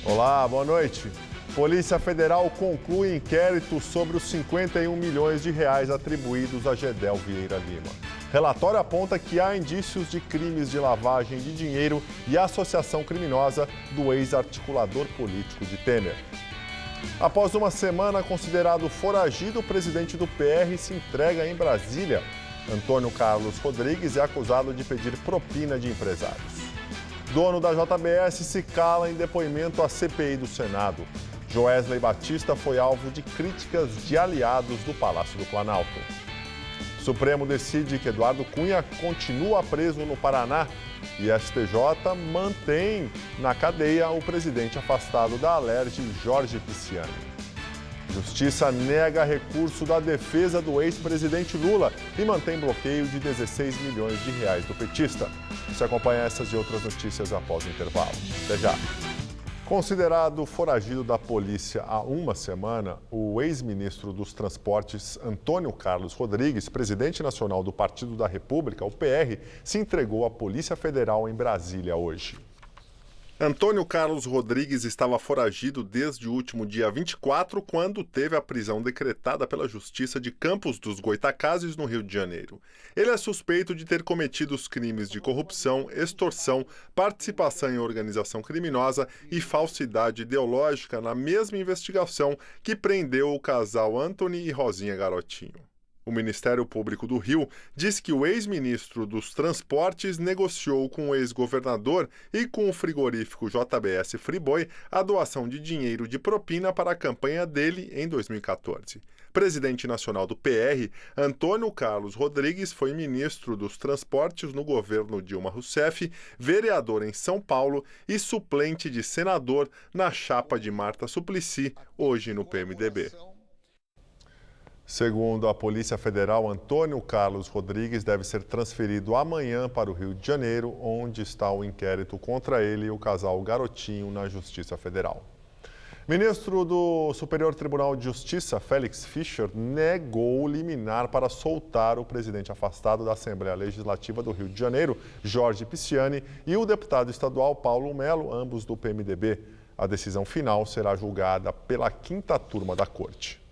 Olá, boa noite. Polícia Federal conclui inquérito sobre os 51 milhões de reais atribuídos a Gedel Vieira Lima. Relatório aponta que há indícios de crimes de lavagem de dinheiro e associação criminosa do ex-articulador político de Temer. Após uma semana considerado foragido, o presidente do PR se entrega em Brasília. Antônio Carlos Rodrigues é acusado de pedir propina de empresários. Dono da JBS se cala em depoimento à CPI do Senado. Joesley Batista foi alvo de críticas de aliados do Palácio do Planalto. O Supremo decide que Eduardo Cunha continua preso no Paraná e STJ mantém na cadeia o presidente afastado da Alerj, Jorge Pisciani. Justiça nega recurso da defesa do ex-presidente Lula e mantém bloqueio de 16 milhões de reais do petista. Você acompanha essas e outras notícias após o intervalo. Até já. Considerado foragido da polícia há uma semana, o ex-ministro dos Transportes, Antônio Carlos Rodrigues, presidente nacional do Partido da República, o PR, se entregou à Polícia Federal em Brasília hoje. Antônio Carlos Rodrigues estava foragido desde o último dia 24, quando teve a prisão decretada pela Justiça de Campos dos Goytacazes, no Rio de Janeiro. Ele é suspeito de ter cometido os crimes de corrupção, extorsão, participação em organização criminosa e falsidade ideológica na mesma investigação que prendeu o casal Antony e Rosinha Garotinho. O Ministério Público do Rio diz que o ex-ministro dos Transportes negociou com o ex-governador e com o frigorífico JBS Friboi a doação de dinheiro de propina para a campanha dele em 2014. Presidente nacional do PR, Antônio Carlos Rodrigues foi ministro dos Transportes no governo Dilma Rousseff, vereador em São Paulo e suplente de senador na chapa de Marta Suplicy, hoje no PMDB. Segundo a Polícia Federal, Antônio Carlos Rodrigues deve ser transferido amanhã para o Rio de Janeiro, onde está o inquérito contra ele e o casal Garotinho na Justiça Federal. Ministro do Superior Tribunal de Justiça, Félix Fischer, negou liminar para soltar o presidente afastado da Assembleia Legislativa do Rio de Janeiro, Jorge Pisciani, e o deputado estadual Paulo Melo, ambos do PMDB. A decisão final será julgada pela 5ª turma da Corte.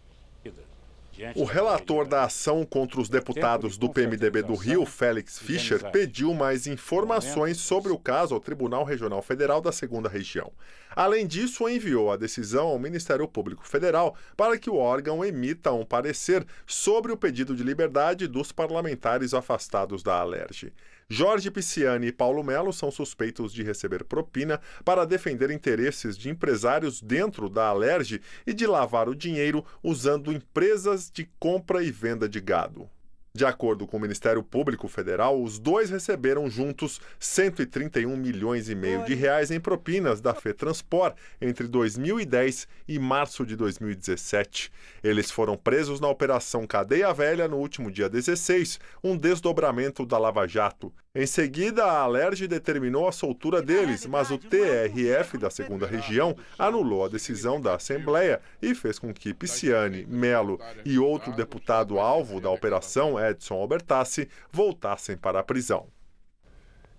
O relator da ação contra os deputados do PMDB do Rio, Félix Fischer, pediu mais informações sobre o caso ao Tribunal Regional Federal da 2ª Região. Além disso, enviou a decisão ao Ministério Público Federal para que o órgão emita um parecer sobre o pedido de liberdade dos parlamentares afastados da Alerj. Jorge Pisciani e Paulo Melo são suspeitos de receber propina para defender interesses de empresários dentro da Alerj e de lavar o dinheiro usando empresas de compra e venda de gado. De acordo com o Ministério Público Federal, os dois receberam juntos 131 milhões e meio de reais em propinas da FETranspor entre 2010 e março de 2017. Eles foram presos na Operação Cadeia Velha no último dia 16, um desdobramento da Lava Jato. Em seguida, a Alerj determinou a soltura deles, mas o TRF da 2ª Região anulou a decisão da Assembleia e fez com que Pisciani, Melo e outro deputado alvo da operação, Edson Albertassi, voltassem para a prisão.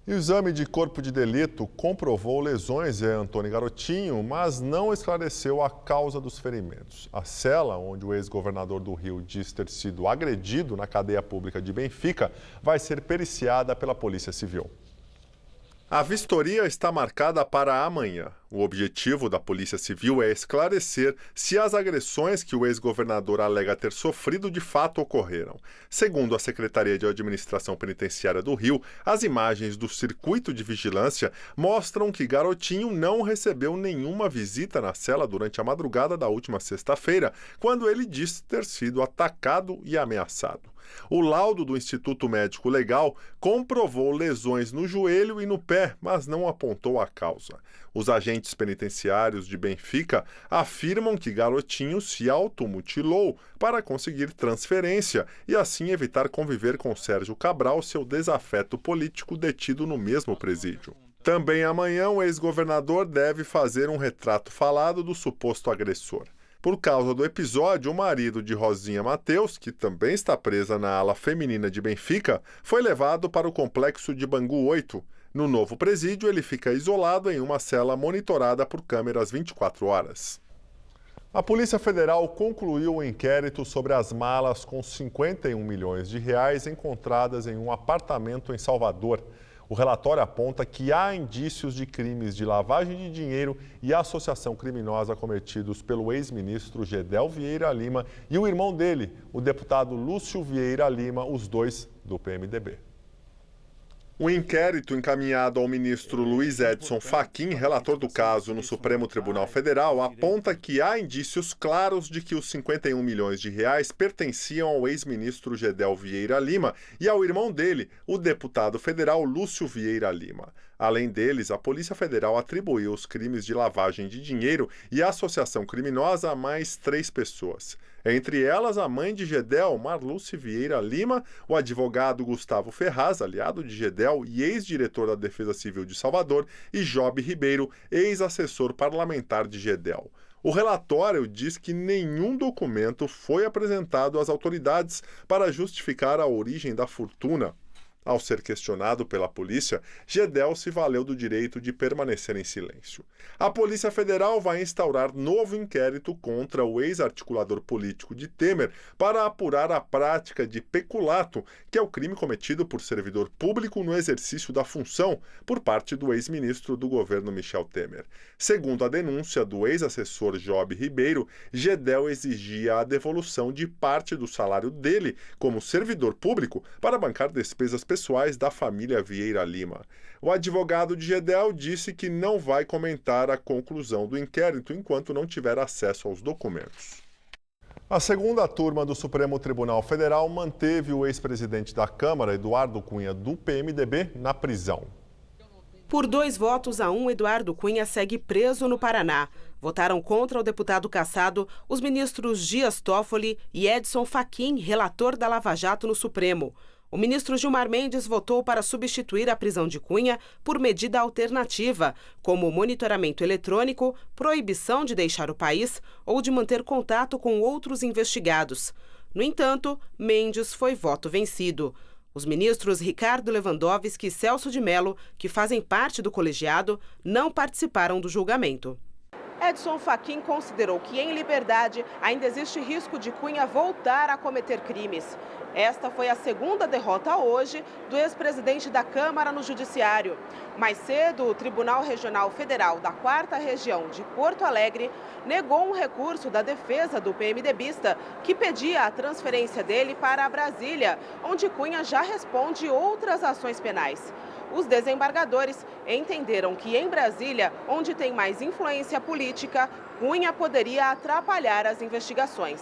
E o exame de corpo de delito comprovou lesões em Antônio Garotinho, mas não esclareceu a causa dos ferimentos. A cela onde o ex-governador do Rio diz ter sido agredido na cadeia pública de Benfica vai ser periciada pela Polícia Civil. A vistoria está marcada para amanhã. O objetivo da Polícia Civil é esclarecer se as agressões que o ex-governador alega ter sofrido de fato ocorreram. Segundo a Secretaria de Administração Penitenciária do Rio, as imagens do circuito de vigilância mostram que Garotinho não recebeu nenhuma visita na cela durante a madrugada da última sexta-feira, quando ele disse ter sido atacado e ameaçado. O laudo do Instituto Médico Legal comprovou lesões no joelho e no pé, mas não apontou a causa. Os agentes penitenciários de Benfica afirmam que Garotinho se automutilou para conseguir transferência e assim evitar conviver com Sérgio Cabral, seu desafeto político detido no mesmo presídio. Também amanhã, o ex-governador deve fazer um retrato falado do suposto agressor. Por causa do episódio, o marido de Rosinha Mateus, que também está presa na ala feminina de Benfica, foi levado para o complexo de Bangu 8. No novo presídio, ele fica isolado em uma cela monitorada por câmeras 24 horas. A Polícia Federal concluiu o inquérito sobre as malas com 51 milhões de reais encontradas em um apartamento em Salvador. O relatório aponta que há indícios de crimes de lavagem de dinheiro e associação criminosa cometidos pelo ex-ministro Gedel Vieira Lima e o irmão dele, o deputado Lúcio Vieira Lima, os dois do PMDB. O inquérito encaminhado ao ministro Luiz Edson Fachin, relator do caso no Supremo Tribunal Federal, aponta que há indícios claros de que os 51 milhões de reais pertenciam ao ex-ministro Gedel Vieira Lima e ao irmão dele, o deputado federal Lúcio Vieira Lima. Além deles, a Polícia Federal atribuiu os crimes de lavagem de dinheiro e associação criminosa a mais 3 pessoas. Entre elas, a mãe de Gedel, Marluce Vieira Lima, o advogado Gustavo Ferraz, aliado de Gedel e ex-diretor da Defesa Civil de Salvador, e Job Ribeiro, ex-assessor parlamentar de Gedel. O relatório diz que nenhum documento foi apresentado às autoridades para justificar a origem da fortuna. Ao ser questionado pela polícia, Gedel se valeu do direito de permanecer em silêncio. A Polícia Federal vai instaurar novo inquérito contra o ex-articulador político de Temer para apurar a prática de peculato, que é o crime cometido por servidor público no exercício da função por parte do ex-ministro do governo Michel Temer. Segundo a denúncia do ex-assessor Job Ribeiro, Gedel exigia a devolução de parte do salário dele como servidor público para bancar despesas pessoais da família Vieira Lima. O advogado de Gedel disse que não vai comentar a conclusão do inquérito enquanto não tiver acesso aos documentos. A segunda turma do Supremo Tribunal Federal manteve o ex-presidente da Câmara, Eduardo Cunha, do PMDB, na prisão. Por 2-1, Eduardo Cunha segue preso no Paraná. Votaram contra o deputado cassado os ministros Dias Toffoli e Edson Fachin, relator da Lava Jato no Supremo. O ministro Gilmar Mendes votou para substituir a prisão de Cunha por medida alternativa, como monitoramento eletrônico, proibição de deixar o país ou de manter contato com outros investigados. No entanto, Mendes foi voto vencido. Os ministros Ricardo Lewandowski e Celso de Mello, que fazem parte do colegiado, não participaram do julgamento. Edson Fachin considerou que, em liberdade, ainda existe risco de Cunha voltar a cometer crimes. Esta foi a segunda derrota hoje do ex-presidente da Câmara no Judiciário. Mais cedo, o Tribunal Regional Federal da 4ª Região de Porto Alegre negou um recurso da defesa do PMDBista que pedia a transferência dele para Brasília, onde Cunha já responde outras ações penais. Os desembargadores entenderam que em Brasília, onde tem mais influência política, Cunha poderia atrapalhar as investigações.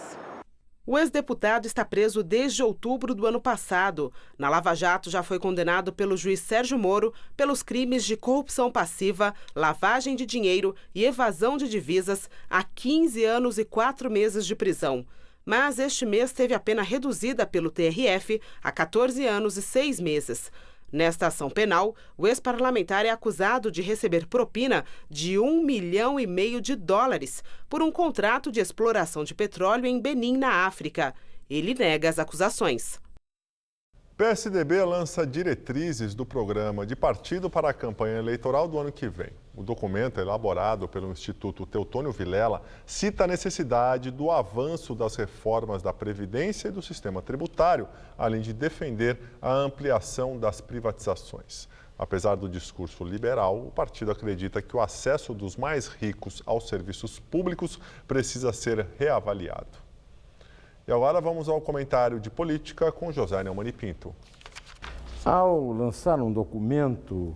O ex-deputado está preso desde outubro do ano passado. Na Lava Jato já foi condenado pelo juiz Sérgio Moro pelos crimes de corrupção passiva, lavagem de dinheiro e evasão de divisas a 15 anos e 4 meses de prisão. Mas este mês teve a pena reduzida pelo TRF a 14 anos e 6 meses. Nesta ação penal, o ex-parlamentar é acusado de receber propina de $1,5 milhão por um contrato de exploração de petróleo em Benim, na África. Ele nega as acusações. PSDB lança diretrizes do programa de partido para a campanha eleitoral do ano que vem. O documento, elaborado pelo Instituto Teutônio Vilela, cita a necessidade do avanço das reformas da Previdência e do sistema tributário, além de defender a ampliação das privatizações. Apesar do discurso liberal, o partido acredita que o acesso dos mais ricos aos serviços públicos precisa ser reavaliado. E agora vamos ao comentário de política com José Neumann e Pinto. Ao lançar um documento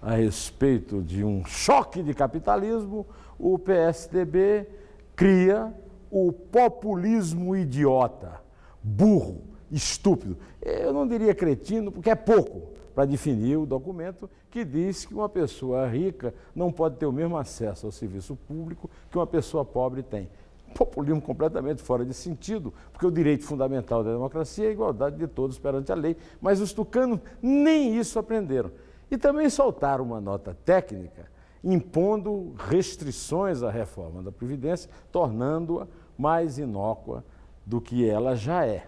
a respeito de um choque de capitalismo, o PSDB cria o populismo idiota, burro, estúpido. Eu não diria cretino, porque é pouco para definir o documento que diz que uma pessoa rica não pode ter o mesmo acesso ao serviço público que uma pessoa pobre tem. Populismo completamente fora de sentido, porque o direito fundamental da democracia é a igualdade de todos perante a lei, mas os tucanos nem isso aprenderam. E também soltaram uma nota técnica impondo restrições à reforma da Previdência, tornando-a mais inócua do que ela já é.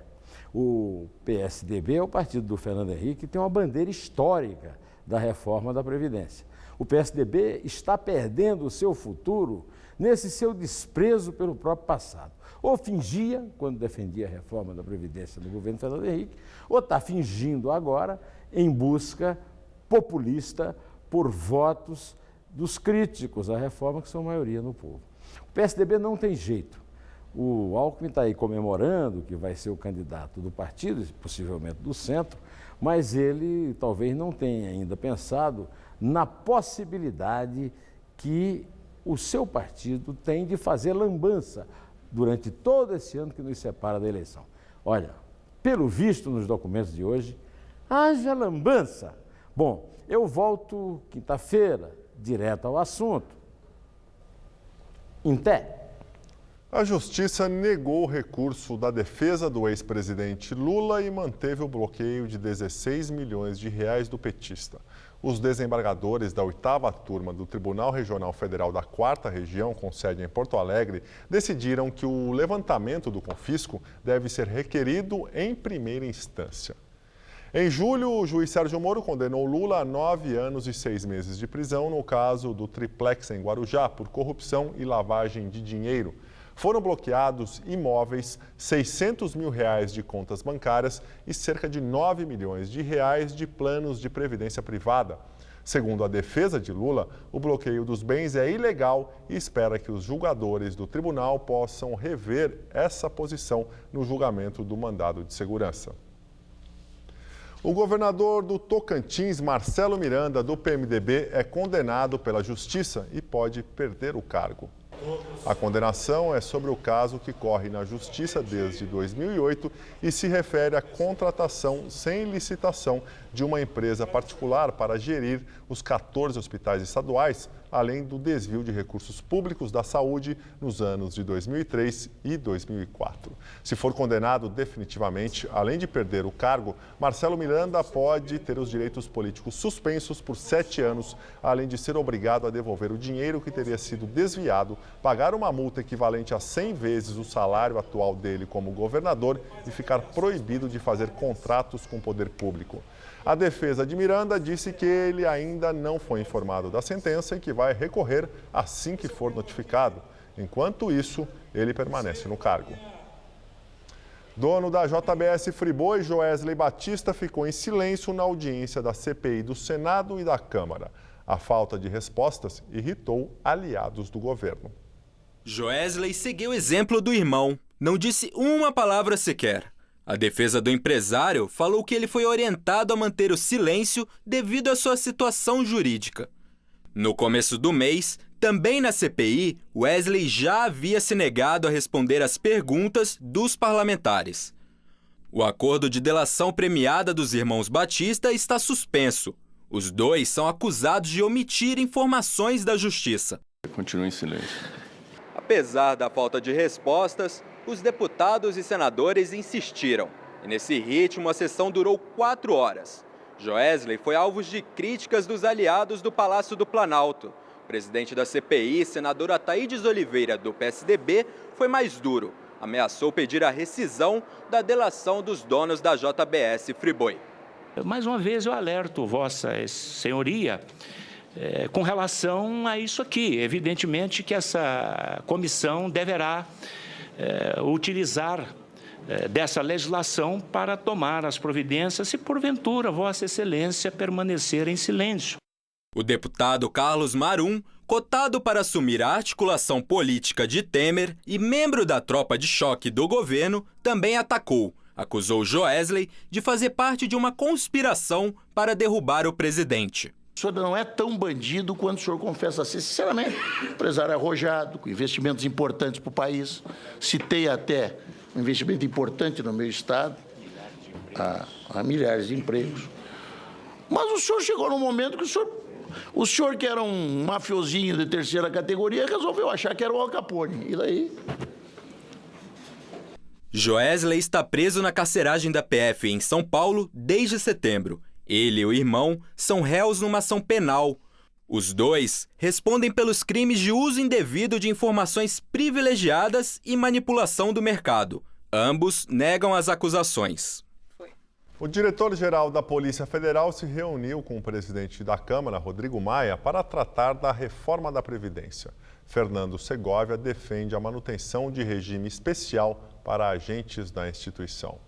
O PSDB é o partido do Fernando Henrique, que tem uma bandeira histórica da reforma da Previdência. O PSDB está perdendo o seu futuro nesse seu desprezo pelo próprio passado. Ou fingia, quando defendia a reforma da Previdência do governo Fernando Henrique, ou está fingindo agora em busca populista por votos dos críticos à reforma, que são maioria no povo. O PSDB não tem jeito. O Alckmin está aí comemorando que vai ser o candidato do partido, possivelmente do centro, mas ele talvez não tenha ainda pensado na possibilidade que o seu partido tem de fazer lambança durante todo esse ano que nos separa da eleição. Olha, pelo visto nos documentos de hoje, haja lambança. Bom, eu volto quinta-feira, direto ao assunto. Em té. A Justiça negou o recurso da defesa do ex-presidente Lula e manteve o bloqueio de 16 milhões de reais do petista. Os desembargadores da 8ª turma do Tribunal Regional Federal da 4ª Região, com sede em Porto Alegre, decidiram que o levantamento do confisco deve ser requerido em primeira instância. Em julho, o juiz Sérgio Moro condenou Lula a 9 anos e 6 meses de prisão no caso do triplex em Guarujá por corrupção e lavagem de dinheiro. Foram bloqueados imóveis, R$600 mil de contas bancárias e cerca de 9 milhões de reais de planos de previdência privada. Segundo a defesa de Lula, o bloqueio dos bens é ilegal e espera que os julgadores do tribunal possam rever essa posição no julgamento do mandado de segurança. O governador do Tocantins, Marcelo Miranda, do PMDB, é condenado pela Justiça e pode perder o cargo. A condenação é sobre o caso que corre na Justiça desde 2008 e se refere à contratação sem licitação de uma empresa particular para gerir os 14 hospitais estaduais, além do desvio de recursos públicos da saúde nos anos de 2003 e 2004. Se for condenado definitivamente, além de perder o cargo, Marcelo Miranda pode ter os direitos políticos suspensos por 7 anos, além de ser obrigado a devolver o dinheiro que teria sido desviado, pagar uma multa equivalente a 100 vezes o salário atual dele como governador e ficar proibido de fazer contratos com o poder público. A defesa de Miranda disse que ele ainda não foi informado da sentença e que vai recorrer assim que for notificado. Enquanto isso, ele permanece no cargo. Dono da JBS Friboi, Joesley Batista, ficou em silêncio na audiência da CPI do Senado e da Câmara. A falta de respostas irritou aliados do governo. Joesley seguiu o exemplo do irmão, não disse uma palavra sequer. A defesa do empresário falou que ele foi orientado a manter o silêncio devido à sua situação jurídica. No começo do mês, também na CPI, Wesley já havia se negado a responder às perguntas dos parlamentares. O acordo de delação premiada dos irmãos Batista está suspenso. Os dois são acusados de omitir informações da Justiça. Continua em silêncio. Apesar da falta de respostas, os deputados e senadores insistiram. E nesse ritmo, a sessão durou 4 horas. Joesley foi alvo de críticas dos aliados do Palácio do Planalto. O presidente da CPI, senador Ataídes Oliveira, do PSDB, foi mais duro. Ameaçou pedir a rescisão da delação dos donos da JBS Friboi. Mais uma vez eu alerto Vossa Senhoria com relação a isso aqui. Evidentemente que essa comissão deverá utilizar dessa legislação para tomar as providências se porventura Vossa Excelência permanecer em silêncio. O deputado Carlos Marum, cotado para assumir a articulação política de Temer e membro da tropa de choque do governo, também atacou. Acusou Joesley de fazer parte de uma conspiração para derrubar o presidente. O senhor não é tão bandido quanto o senhor confessa ser, sinceramente. Empresário arrojado, com investimentos importantes para o país. Citei até um investimento importante no meu estado, a milhares de empregos. Mas o senhor chegou num momento que o senhor que era um mafiosinho de terceira categoria, resolveu achar que era o Al Capone. E daí? Joesley está preso na carceragem da PF em São Paulo desde setembro. Ele e o irmão são réus numa ação penal. Os dois respondem pelos crimes de uso indevido de informações privilegiadas e manipulação do mercado. Ambos negam as acusações. O diretor-geral da Polícia Federal se reuniu com o presidente da Câmara, Rodrigo Maia, para tratar da reforma da Previdência. Fernando Segovia defende a manutenção de regime especial para agentes da instituição.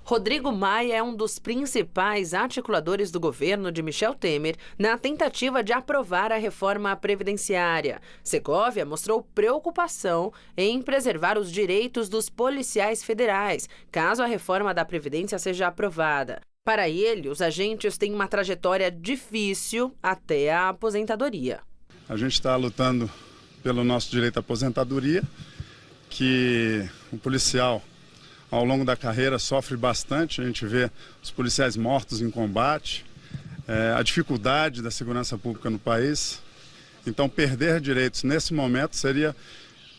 Rodrigo Maia é um dos principais articuladores do governo de Michel Temer na tentativa de aprovar a reforma previdenciária. Segovia mostrou preocupação em preservar os direitos dos policiais federais, caso a reforma da Previdência seja aprovada. Para ele, os agentes têm uma trajetória difícil até a aposentadoria. A gente está lutando pelo nosso direito à aposentadoria, que o policial, ao longo da carreira, sofre bastante. A gente vê os policiais mortos em combate, a dificuldade da segurança pública no país. Então, perder direitos nesse momento seria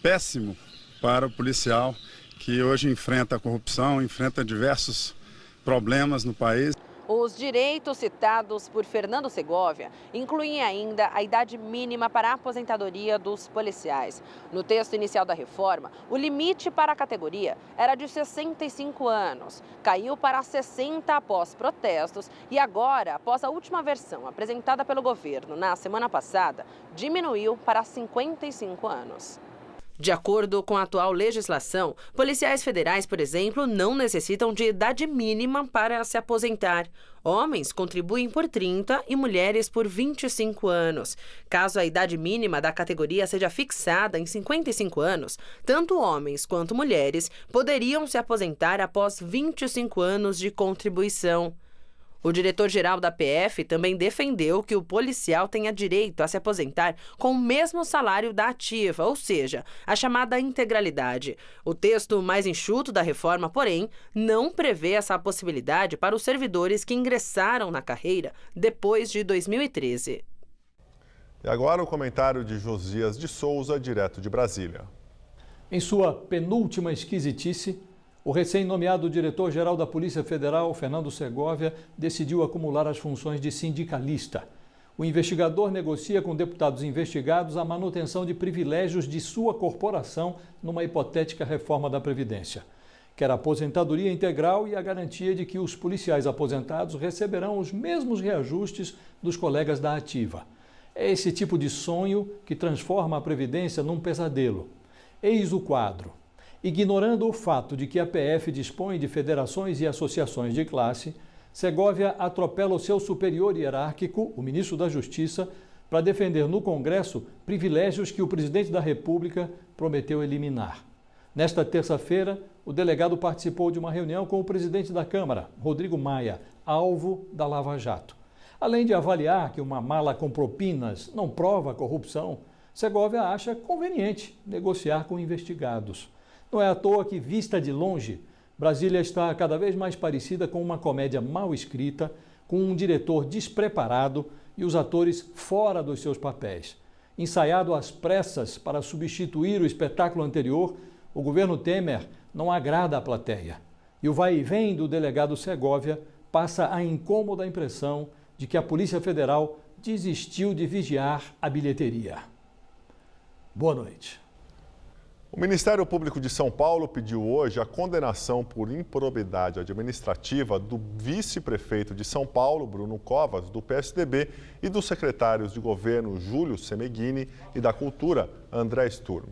péssimo para o policial que hoje enfrenta a corrupção, enfrenta diversos problemas no país. Os direitos citados por Fernando Segovia incluem ainda a idade mínima para a aposentadoria dos policiais. No texto inicial da reforma, o limite para a categoria era de 65 anos. Caiu para 60 após protestos e agora, após a última versão apresentada pelo governo na semana passada, diminuiu para 55 anos. De acordo com a atual legislação, policiais federais, por exemplo, não necessitam de idade mínima para se aposentar. Homens contribuem por 30 e mulheres por 25 anos. Caso a idade mínima da categoria seja fixada em 55 anos, tanto homens quanto mulheres poderiam se aposentar após 25 anos de contribuição. O diretor-geral da PF também defendeu que o policial tenha direito a se aposentar com o mesmo salário da ativa, ou seja, a chamada integralidade. O texto mais enxuto da reforma, porém, não prevê essa possibilidade para os servidores que ingressaram na carreira depois de 2013. E agora o comentário de Josias de Souza, direto de Brasília. Em sua penúltima esquisitice, o recém-nomeado diretor-geral da Polícia Federal, Fernando Segovia, decidiu acumular as funções de sindicalista. O investigador negocia com deputados investigados a manutenção de privilégios de sua corporação numa hipotética reforma da Previdência. Quer a aposentadoria integral e a garantia de que os policiais aposentados receberão os mesmos reajustes dos colegas da ativa. É esse tipo de sonho que transforma a Previdência num pesadelo. Eis o quadro. Ignorando o fato de que a PF dispõe de federações e associações de classe, Segovia atropela o seu superior hierárquico, o ministro da Justiça, para defender no Congresso privilégios que o presidente da República prometeu eliminar. Nesta terça-feira, o delegado participou de uma reunião com o presidente da Câmara, Rodrigo Maia, alvo da Lava Jato. Além de avaliar que uma mala com propinas não prova corrupção, Segovia acha conveniente negociar com investigados. Não é à toa que, vista de longe, Brasília está cada vez mais parecida com uma comédia mal escrita, com um diretor despreparado e os atores fora dos seus papéis. Ensaiado às pressas para substituir o espetáculo anterior, o governo Temer não agrada à plateia. E o vai e vem do delegado Segovia passa a incômoda impressão de que a Polícia Federal desistiu de vigiar a bilheteria. Boa noite. O Ministério Público de São Paulo pediu hoje a condenação por improbidade administrativa do vice-prefeito de São Paulo, Bruno Covas, do PSDB, e dos secretários de governo Júlio Semeghini e da Cultura, André Sturm.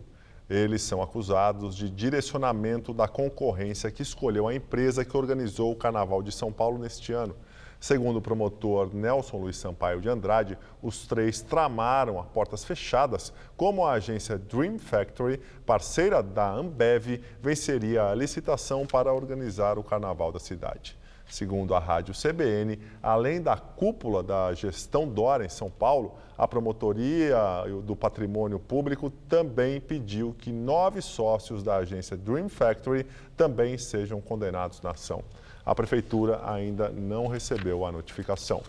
Eles são acusados de direcionamento da concorrência que escolheu a empresa que organizou o Carnaval de São Paulo neste ano. Segundo o promotor Nelson Luiz Sampaio de Andrade, os três tramaram a portas fechadas como a agência Dream Factory, parceira da Ambev, venceria a licitação para organizar o carnaval da cidade. Segundo a rádio CBN, além da cúpula da gestão Dória em São Paulo, a Promotoria do Patrimônio Público também pediu que 9 sócios da agência Dream Factory também sejam condenados na ação. A Prefeitura ainda não recebeu a notificação.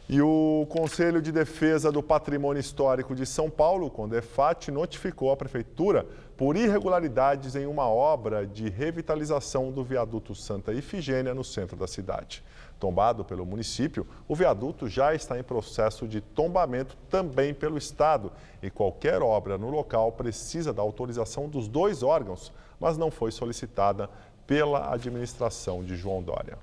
E o Conselho de Defesa do Patrimônio Histórico de São Paulo, CONDEFAT, notificou a Prefeitura por irregularidades em uma obra de revitalização do viaduto Santa Ifigênia, no centro da cidade. Tombado pelo município, o viaduto já está em processo de tombamento também pelo Estado e qualquer obra no local precisa da autorização dos 2 órgãos, mas não foi solicitada pela administração de João Dória.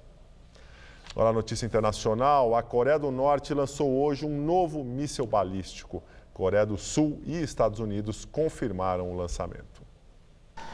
Agora a notícia internacional, a Coreia do Norte lançou hoje um novo míssil balístico. Coreia do Sul e Estados Unidos confirmaram o lançamento.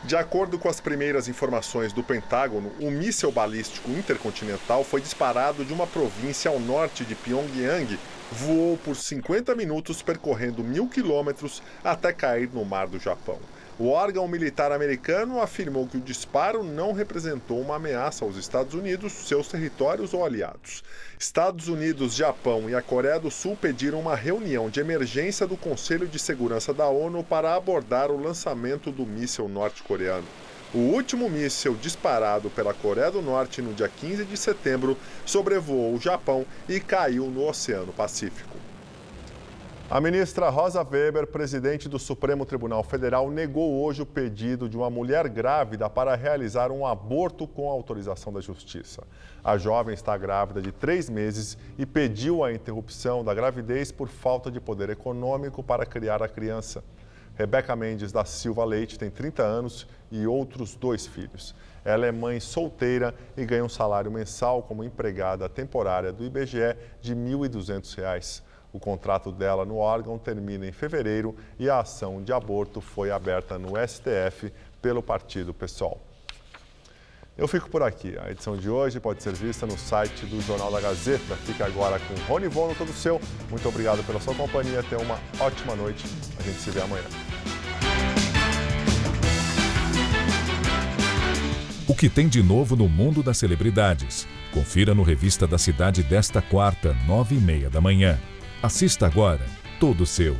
De acordo com as primeiras informações do Pentágono, o míssil balístico intercontinental foi disparado de uma província ao norte de Pyongyang, voou por 50 minutos percorrendo 1.000 quilômetros até cair no mar do Japão. O órgão militar americano afirmou que o disparo não representou uma ameaça aos Estados Unidos, seus territórios ou aliados. Estados Unidos, Japão e a Coreia do Sul pediram uma reunião de emergência do Conselho de Segurança da ONU para abordar o lançamento do míssil norte-coreano. O último míssil disparado pela Coreia do Norte no dia 15 de setembro sobrevoou o Japão e caiu no Oceano Pacífico. A ministra Rosa Weber, presidente do Supremo Tribunal Federal, negou hoje o pedido de uma mulher grávida para realizar um aborto com autorização da Justiça. A jovem está grávida de 3 meses e pediu a interrupção da gravidez por falta de poder econômico para criar a criança. Rebeca Mendes da Silva Leite tem 30 anos e outros 2 filhos. Ela é mãe solteira e ganha um salário mensal como empregada temporária do IBGE de R$ 1.200. O contrato dela no órgão termina em fevereiro e a ação de aborto foi aberta no STF pelo partido PSOL. Eu fico por aqui. A edição de hoje pode ser vista no site do Jornal da Gazeta. Fica agora com Rony Von no Todo Seu. Muito obrigado pela sua companhia. Tenha uma ótima noite. A gente se vê amanhã. O que tem de novo no mundo das celebridades? Confira no Revista da Cidade desta quarta, 9h30 da manhã. Assista agora Todo Seu.